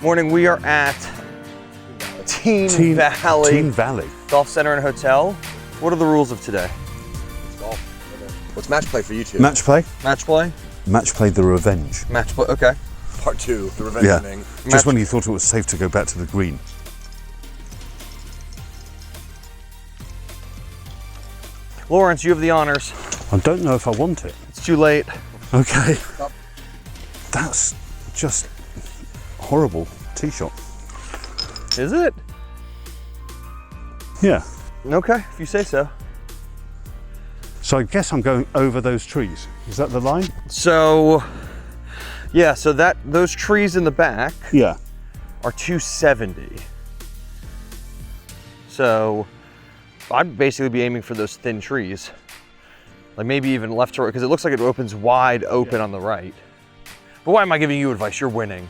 Morning, we are at Teign Valley. Teign Valley. Golf Center and Hotel. What are the rules of today? It's golf. What's match play for you two? Match play? Match play? Match play the revenge. Match play, okay. Part 2, the revenge Yeah. thing. Just when you thought it was safe to go back to the green. Laurence, you have the honors. I don't know if I want it. It's too late. Okay. That's just horrible tee shot. Is it? Yeah. Okay, if you say so. So I guess I'm going over those trees. Is that the line? So, yeah, so those trees in the back Yeah. are 270. So I'd basically be aiming for those thin trees. Like maybe even left to right, because it looks like it opens wide open on the right. But why am I giving you advice? You're winning.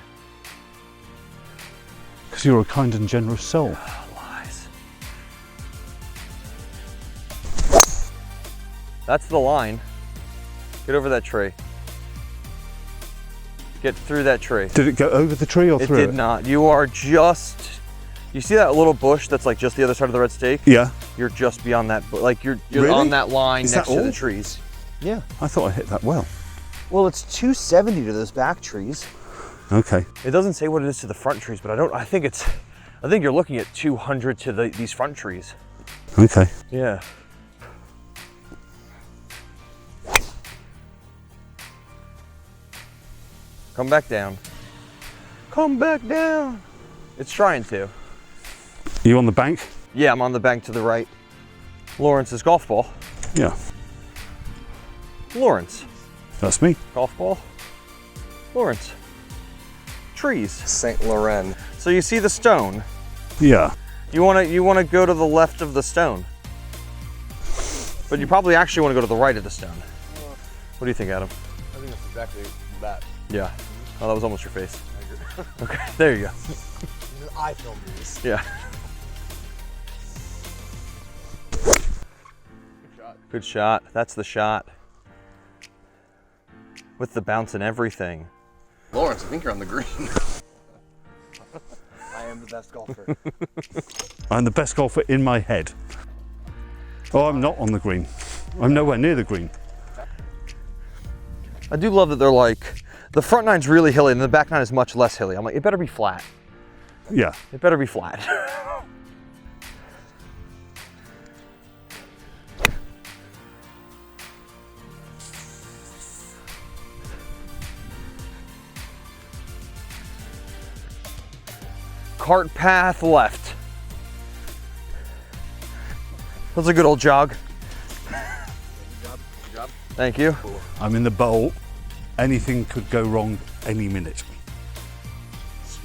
Because you're a kind and generous soul. Lies. That's the line. Get over that tree. Get through that tree. Did it go over the tree or through it? It did not. You are just, you see that little bush that's like just the other side of the red stake? Yeah. You're just beyond that, but like you're Really? on that line Is next that to all? the trees. Yeah. I thought I hit that well. Well, it's 270 to those back trees. Okay. It doesn't say what it is to the front trees, but I think you're looking at 200 to these front trees. Okay. Yeah. Come back down. Come back down. It's trying to. You on the bank? Yeah, I'm on the bank to the right. Laurence's golf ball. Yeah. Laurence. That's me. Golf ball. Laurence. Trees. St. Laurent. So you see the stone. Yeah. You wanna go to the left of the stone. But you probably actually want to go to the right of the stone. What do you think, Adam? I think that's exactly that. Yeah. Oh, that was almost your face. Okay, there you go. I filmed these. Yeah. Good shot. Good shot. That's the shot. With the bounce and everything. Laurence, I think you're on the green. I am the best golfer. I'm the best golfer in my head. Oh, I'm not on the green. I'm nowhere near the green. I do love that they're like, the front nine's really hilly and the back nine is much less hilly. I'm like, it better be flat. Yeah. It better be flat. Cart path left. That's a good old jog. Good job. Thank you. I'm in the bowl. Anything could go wrong any minute.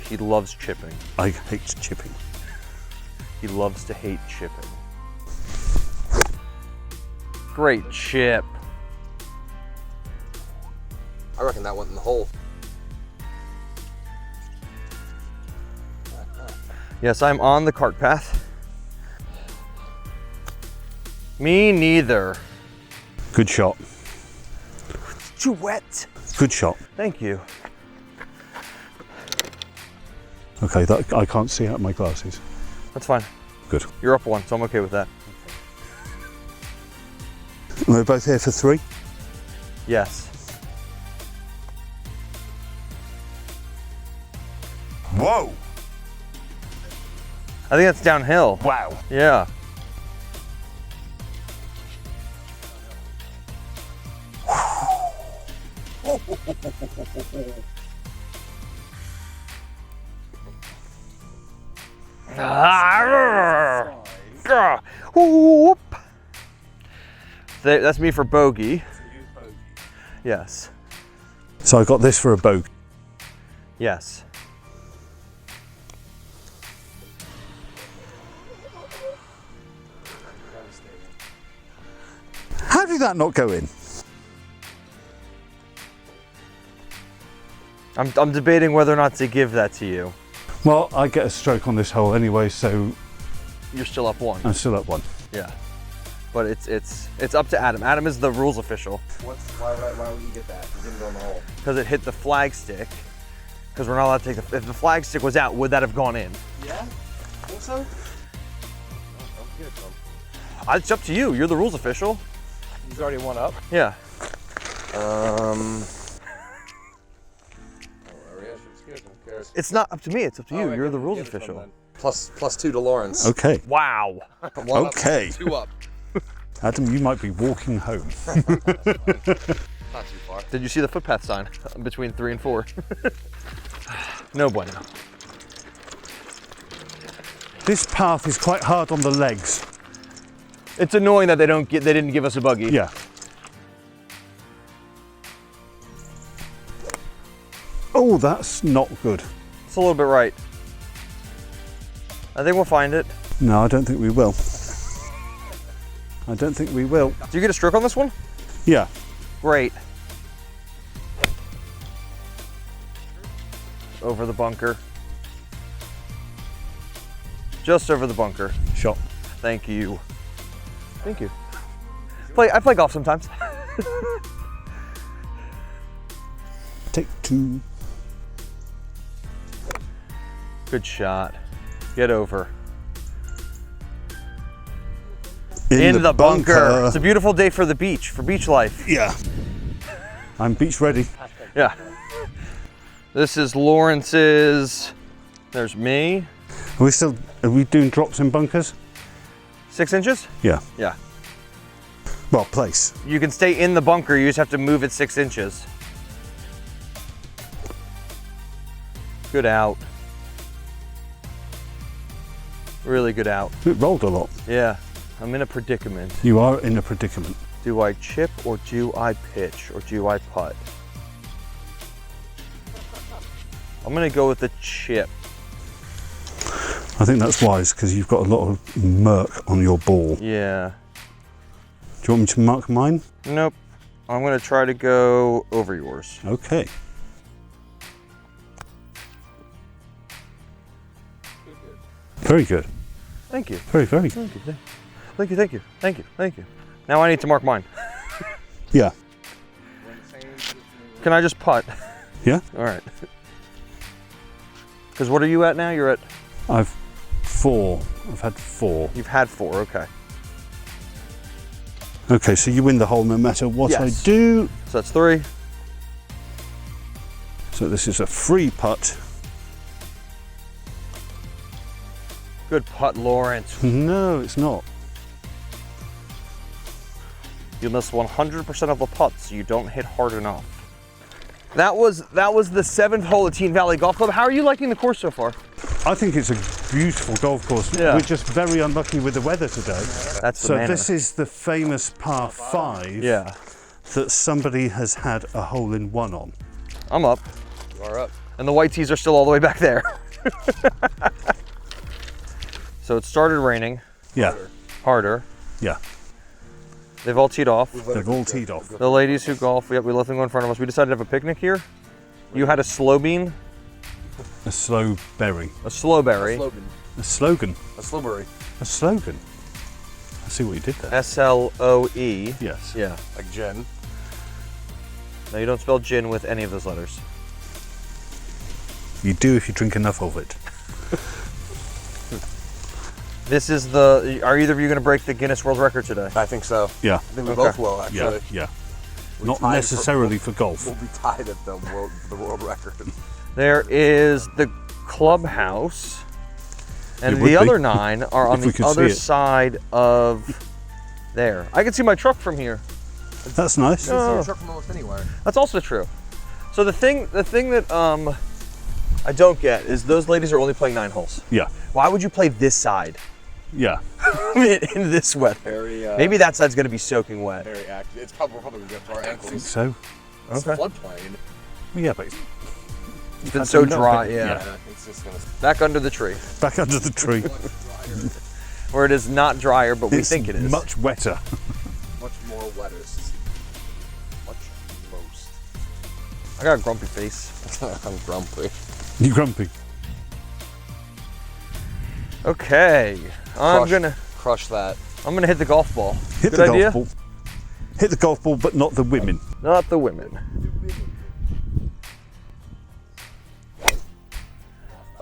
He loves chipping. I hate chipping. He loves to hate chipping. Great chip. I reckon that went in the hole. Yes, I'm on the cart path. Me neither. Good shot. Too wet. Good shot. Thank you. Okay, that I can't see out of my glasses. That's fine. Good. You're up one, so I'm okay with that. We're both here for 3? Yes. Whoa! I think that's downhill. Wow. Yeah. Whoop. That's me for bogey. Yes. So I got this for a bogey. Yes. How did that not go in? I'm debating whether or not to give that to you. Well, I get a stroke on this hole anyway, so You're still up one. I'm still at 1. Yeah. But it's up to Adam. Adam is the rules official Why would you get that? You didn't go in the hole. because it hit the flag stick Because we're not allowed to take if the flag stick was out, would that have gone in? Yeah? Think so? No, I'm good, Tom. It's up to you. You're the rules official. He's already one up. Yeah. It's not up to me. It's up to you. You're the rules official. Plus 2 to Laurence. Okay. Wow. One Okay. Up, 2 up. Adam, you might be walking home. Not too far. Did you see the footpath sign between 3 and 4? No bueno. This path is quite hard on the legs. It's annoying that they didn't give us a buggy. Yeah. Oh, that's not good. It's a little bit right. I think we'll find it. No, I don't think we will. I don't think we will. Do you get a stroke on this one? Yeah. Great. Over the bunker. Just over the bunker. Shot. Thank you. Thank you. I play golf sometimes. Take 2. Good shot. Get over. In the bunker. It's a beautiful day for the beach, for beach life. Yeah. I'm beach ready. Yeah. This is Laurence's. There's me. Are we doing drops in bunkers? 6 inches? Yeah. Yeah. Well, place. You can stay in the bunker, you just have to move it 6 inches. Good out. Really good out. It rolled a lot. Yeah. I'm in a predicament. You are in a predicament. Do I chip or do I pitch or do I putt? I'm gonna go with the chip. I think that's wise because you've got a lot of murk on your ball. Yeah. Do you want me to mark mine? Nope. I'm gonna try to go over yours. Okay. Very good. Thank you. Very, very good. Thank you. Thank you. Thank you. Thank you. Thank you. Now I need to mark mine. Yeah. Can I just putt? Yeah? All right. Because what are you at now? You're at? I've 4. I've had 4. You've had 4. Okay. Okay, so you win the hole no matter what Yes. I do. So that's 3. So this is a free putt. Good putt, Laurence. No, it's not. You miss 100% of the putts. You don't hit hard enough. That was the 7th hole at Teign Valley Golf Club. How are you liking the course so far? I think it's a beautiful golf course. Yeah. We're just very unlucky with the weather today. That's the So manner. this is the famous par 5 Yeah. that somebody has had a hole-in-one on. I'm up. You are up. And the white tees are still all the way back there. So it started raining Yeah, harder. yeah. They've all teed off. They've all teed off. The ladies who golf, we left them go in front of us. We decided to have a picnic here. You had a slow bean, A slow berry. a slow berry, Slogan. A slogan. A slowberry. A slogan. I see what you did there. SLOE. Yes. Yeah. Like gin. No, you don't spell gin with any of those letters. You do if you drink enough of it. This is the. Are either of you going to break the Guinness World Record today? I think so. Yeah. I think we Okay. both will, Yeah, actually. yeah. We Not tied necessarily for golf. We'll be tied at the world record. There is the clubhouse, and It would the be, other 9 are on if we the could see other it. side of there. I can see my truck from here. That's nice. You can see your truck from almost anywhere. That's also true. So the thing that I don't get is those ladies are only playing 9 holes. Yeah, Why would you play this side yeah. in this weather? Very. Maybe that side's going to be soking wet. Very active. It's probably going to our I think ankles. so. It's Okay. floodplain. Well, yeah, but It's been so dry. Yeah. Yeah. It's just going to. Back under the tree, back under the tree. where it is not drier, but we It's think it is. much wetter. Much more wettest. Much most. I got a grumpy face. I'm grumpy. You grumpy? Okay, I'm gonna hit the golf ball. Hit Good the idea? golf ball. Hit the golf ball, but not the women. Not the women.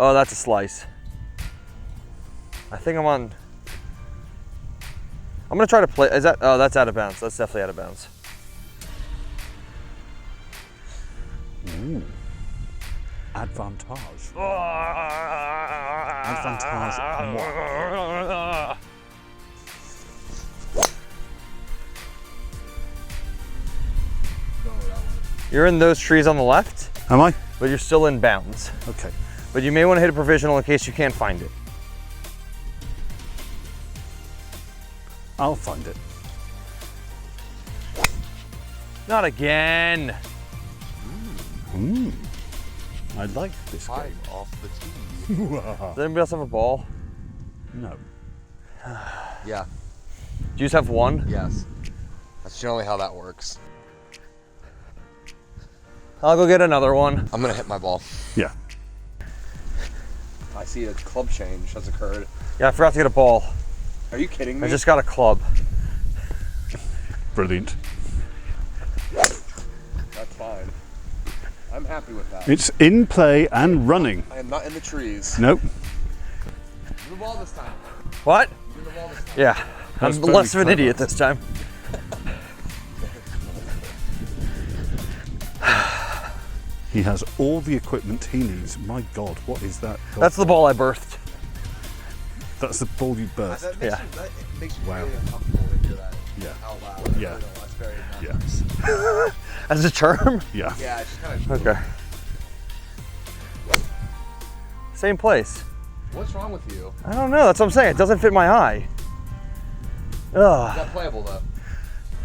Oh, that's a slice. I think I'm on. I'm gonna try to play. Is that? Oh, that's out of bounds. That's definitely out of bounds. Ooh. Advantage. Advantage. Moi. You're in those trees on the left, Am I? but you're still in bounds. Okay. But you may want to hit a provisional in case you can't find it. I'll find it. Not again. I like this game. 5 off the tee. Does anybody else have a ball? No. Yeah. Do you just have one? Yes. That's generally how that works. I'll go get another one. I'm gonna hit my ball. Yeah. I see a club change has occurred. Yeah, I forgot to get a ball. Are you kidding me? I just got a club. Brilliant. That's fine. I'm happy with that. It's in play and running. I am not in the trees. Nope. Give the ball this time. What? Give the ball this time. Yeah, That's I'm very less of an clever. idiot this time. He has all the equipment he needs. My God, what is that? That's the ball I birthed. That's the ball you burst. That makes Yeah. it makes you Wow. really uncomfortable to hear that Yeah. out loud. I Yeah. really don't. That's very Yeah. nice. As a term? Yeah. Yeah, it's kind of. Okay. Same place. What's wrong with you? I don't know, that's what I'm saying. It doesn't fit my eye. Is Ugh. that playable though?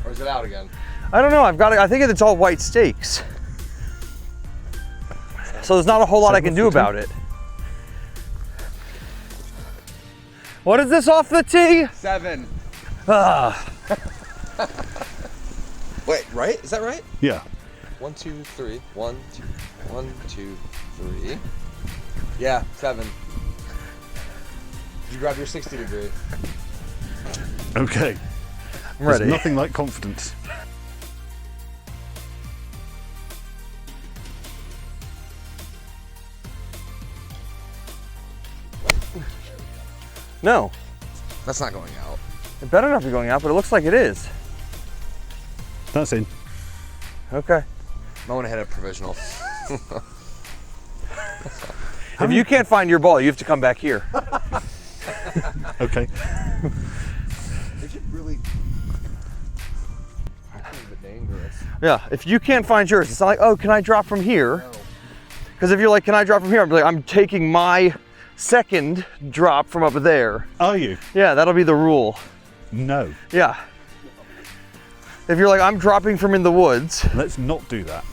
Or is it out again? I don't know, I think it's all white stakes. So there's not a whole lot I can do about it. What is this off the tee? 7. Ah. Wait, right? Is that right? Yeah. 1, 2, 3. 1, 2, 1, 2, 3. Yeah, 7. Did you grab your 60 degree? Okay. I'm ready. There's nothing like confidence. No, That's not going out. it better not be going out, but it looks like it is. That's in. Okay. I want to hit a provisional. If you can't find your ball, you have to come back here. Okay. Is it really? That's a bit dangerous. Yeah, if you can't find yours, it's not like, oh, can I drop from here? No. Because if you're like, can I drop from here? I'm like, I'm taking my second drop from up there. Are you? Yeah, that'll be the rule. No. Yeah. If you're like, I'm dropping from in the woods, Let's not do that.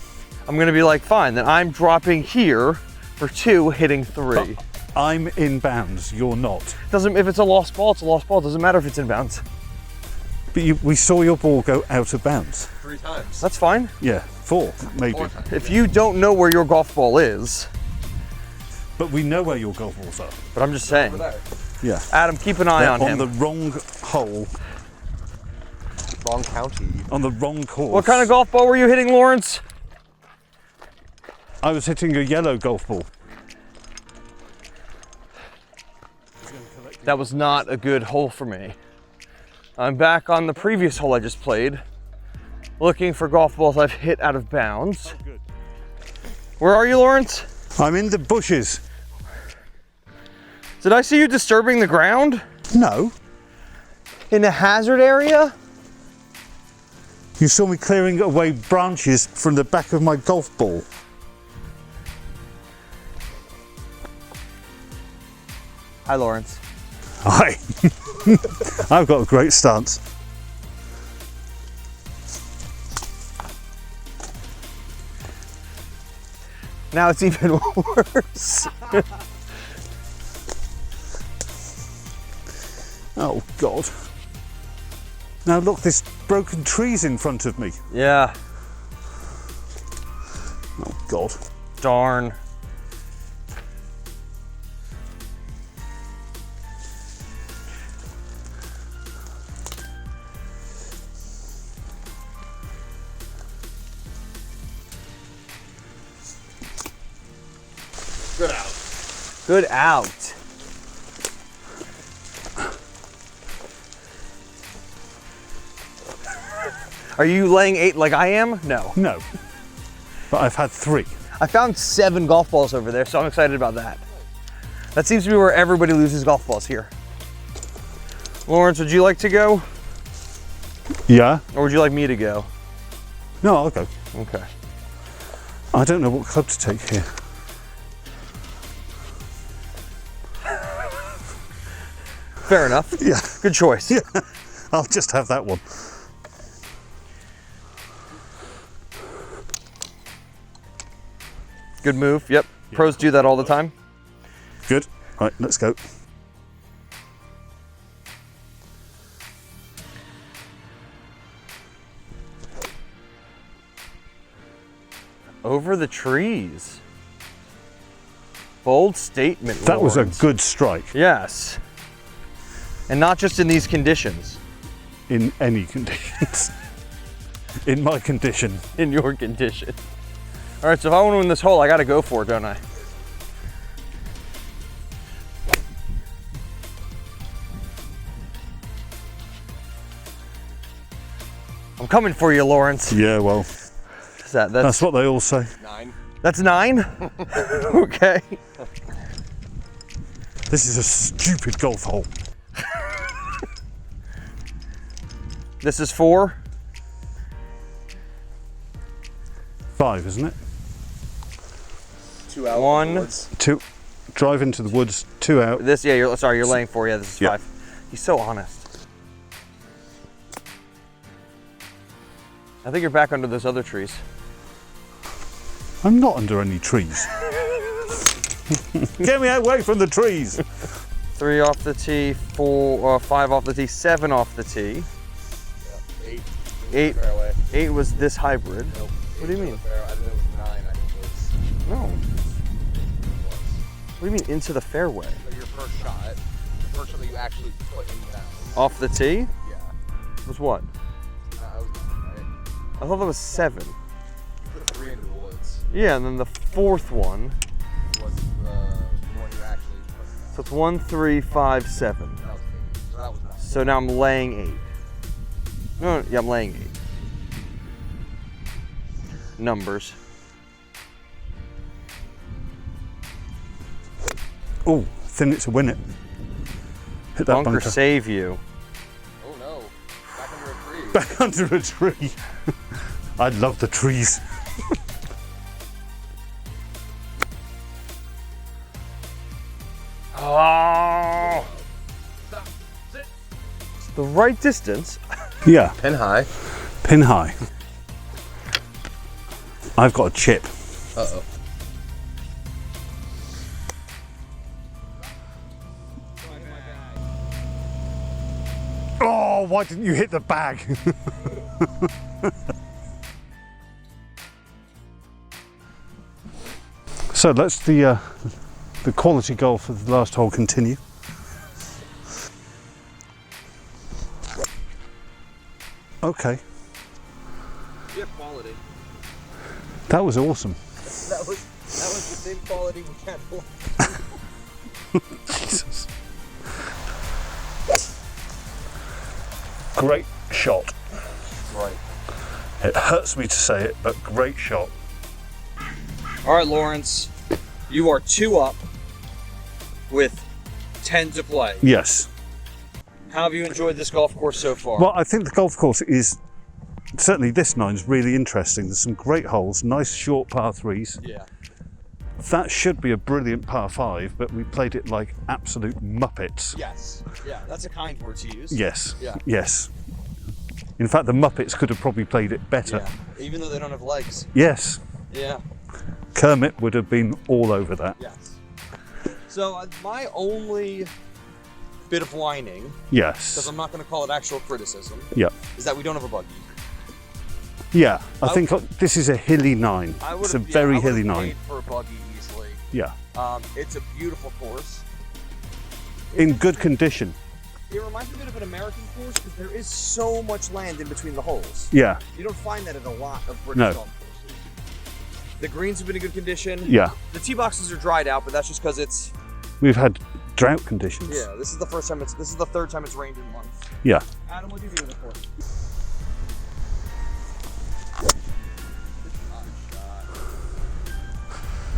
I'm gonna be like, fine, then I'm dropping here for 2, hitting 3. I'm in bounds. You're not. Doesn't, if it's a lost ball, it's a lost ball. It doesn't matter if it's in bounds. But we saw your ball go out of bounds. 3 times. That's fine. Yeah. 4, maybe. 4 times. If you don't know where your golf ball is, But we know where your golf balls are. but I'm just saying. Over there. Yeah. Adam, keep an eye They're on on him. the wrong hole, Wrong county. on the wrong course. What kind of golf ball were you hitting, Laurence? I was hitting a yellow golf ball. That was not a good hole for me. I'm back on the previous hole I just played, looking for golf balls I've hit out of bounds. Good. Where are you, Laurence? I'm in the bushes. Did I see you disturbing the ground? No. In a hazard area? You saw me clearing away branches from the back of my golf ball. Hi, Laurence. Hi. I've got a great stance. Now it's even worse. Oh God. Now look, this broken tree's in front of me. Yeah, Oh God. darn. Good out. Good out. Are you laying 8 like I am? No. No. But I've had 3. I found 7 golf balls over there, so I'm excited about that. That seems to be where everybody loses golf balls here. Laurence, would you like to go? Yeah. Or would you like me to go? No, I'll go. Okay. I don't know what club to take here. Fair enough. Yeah. Good choice. Yeah. I'll just have that one. Good move. Yep. Pros do that all the time. Good. Right, let's go. Over the trees. Bold statement, That was a Laurence. good strike Yes. And not just in these conditions. in any conditions. In my condition. In your condition. All right, so if I want to win this hole, I got to go for it, don't I? I'm coming for you, Laurence. Yeah, well, Is that's that's what they all say. 9. That's 9? Okay. This is a stupid golf hole. This is 4. 5, isn't it? 2 out. 1. 2. Drive into the woods, 2 out. This, yeah, you're laying 4. Yeah, this is Yeah. 5. He's so honest. I think you're back under those other trees. I'm not under any trees. Get me away from the trees. 3 off the tee, 5 off the tee, 7 off the tee. 8. 8. Fairway. 8 was this hybrid. Nope. What do you mean? I didn't know it was 9. I think it was. No. It What do you mean into the fairway? was. Your first shot. The first shot that you actually put in the down. Off the tee Yeah. was what? That was 9, right? I thought that was 7. You put 3 into the woods. Yeah, and then the 4th one. Was the one you actually put in. So it's 1, 3, 5, 7. That was 8. So that was 9. So now I'm laying 8. No, yeah, I'm laying 8. Numbers. Oh, thin it to win it. Hit that Bunker bunker. save you. Oh no. Back under a tree. Back under a tree. I love the trees. Oh! The right distance. Yeah, Pin high. pin high. I've got a chip. Uh-oh. Oh, why didn't you hit the bag? So let's the quality golf of the last hole continue. Okay, Yeah, quality. that was awesome. That was the same quality we had. Jesus. Great shot. Right. It hurts me to say it, but great shot. All right, Laurence, you are 2 up with 10 to play. Yes. How have you enjoyed this golf course so far? Well, I think the golf course is, certainly this nine's really interesting. There's some great holes, nice short par 3s. Yeah. That should be a brilliant par 5, but we played it like absolute muppets. Yes. Yeah, that's a kind word to use. Yes. Yeah. Yes. In fact, the Muppets could have probably played it better. Yeah. Even though they don't have legs. Yes. Yeah. Kermit would have been all over that. Yes. So my only bit of whining, because Yes. I'm not going to call it actual criticism, Yeah. is that we don't have a buggy. Yeah. I think this is a hilly 9. I It's a would've- very I would've hilly 9. paid for a buggy easily. Yeah. It's a beautiful course. In good condition. It reminds me a bit of an American course because there is so much land in between the holes. Yeah. You don't find that in a lot of British No. golf courses. The greens have been in good condition. Yeah. The tee boxes are dried out, but that's just because it's We've had drought conditions. Yeah, this is the first time this is the third time it's rained in months. Yeah. Adam, what do you think of the course?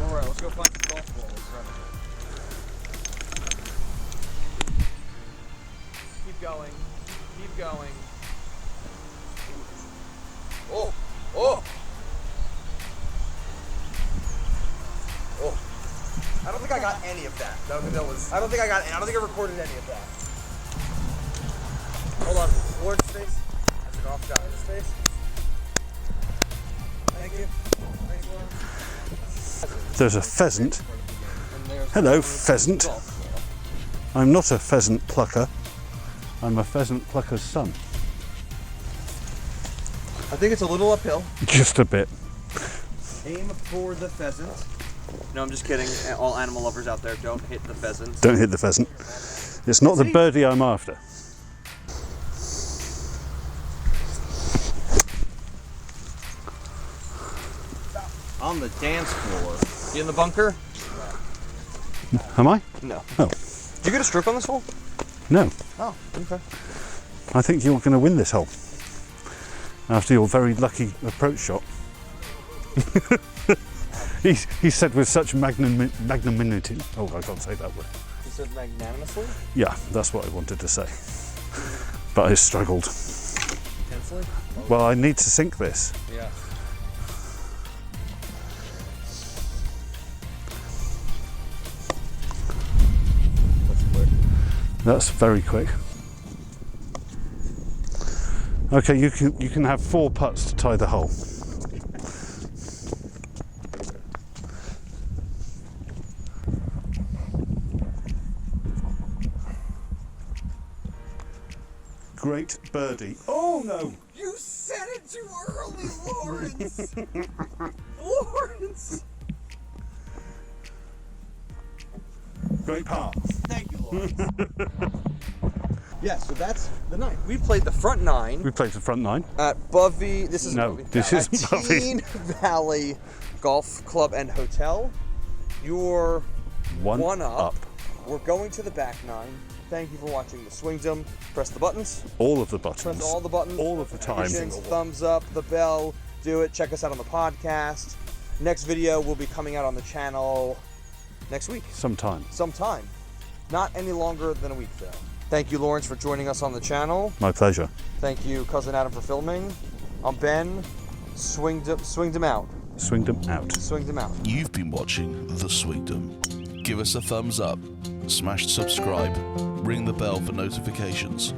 All right, let's go find some golf balls. Keep going. Keep going. Oh! Oh! Oh! I don't think I got any of that. I don't think I recorded any of that. Hold on. Laurence space. That's an off shot in space. Thank you. Thanks, Laurence. There's a pheasant. Hello, pheasant. I'm not a pheasant plucker. I'm a pheasant plucker's son. I think it's a little uphill. Just a bit. Aim for the pheasant. No, I'm just kidding. All animal lovers out there, don't hit the pheasant. Don't hit the pheasant. It's not the birdie I'm after. On the dance floor. You in the bunker? Am I? No. Oh. Did you get a stroke on this hole? No. Oh, okay. I think you're going to win this hole. After your very lucky approach shot. he said with such magnanimity. Oh, I can't say that word. You said magnanimously? Yeah, that's what I wanted to say. But I struggled. Intensely? Well, I need to sink this. Yeah. That's quick. That's very quick. Okay, you can have 4 putts to tie the hole. Great birdie. Oh no! You said it too early, Laurence! Laurence! Great par. Thank you, Laurence. Yeah, so that's the 9. We played the front 9. We played the front 9. At Bovey, this is No, Bovey. this At isn't Bovey. Teign Valley Golf Club and Hotel. You're one up. We're going to the back 9. Thank you for watching the Swingdom. Press the buttons. All of the buttons. Press all the buttons. All of the time. Thumbs up, the bell. Do it. Check us out on the podcast. Next video will be coming out on the channel next week. Sometime. Not any longer than a week, though. Thank you, Laurence, for joining us on the channel. My pleasure. Thank you, Cousin Adam, for filming. I'm Ben. Swinged him out. Swinged them out. Swinged him out. You've been watching The Swingdom. Give us a thumbs up, smash subscribe, ring the bell for notifications.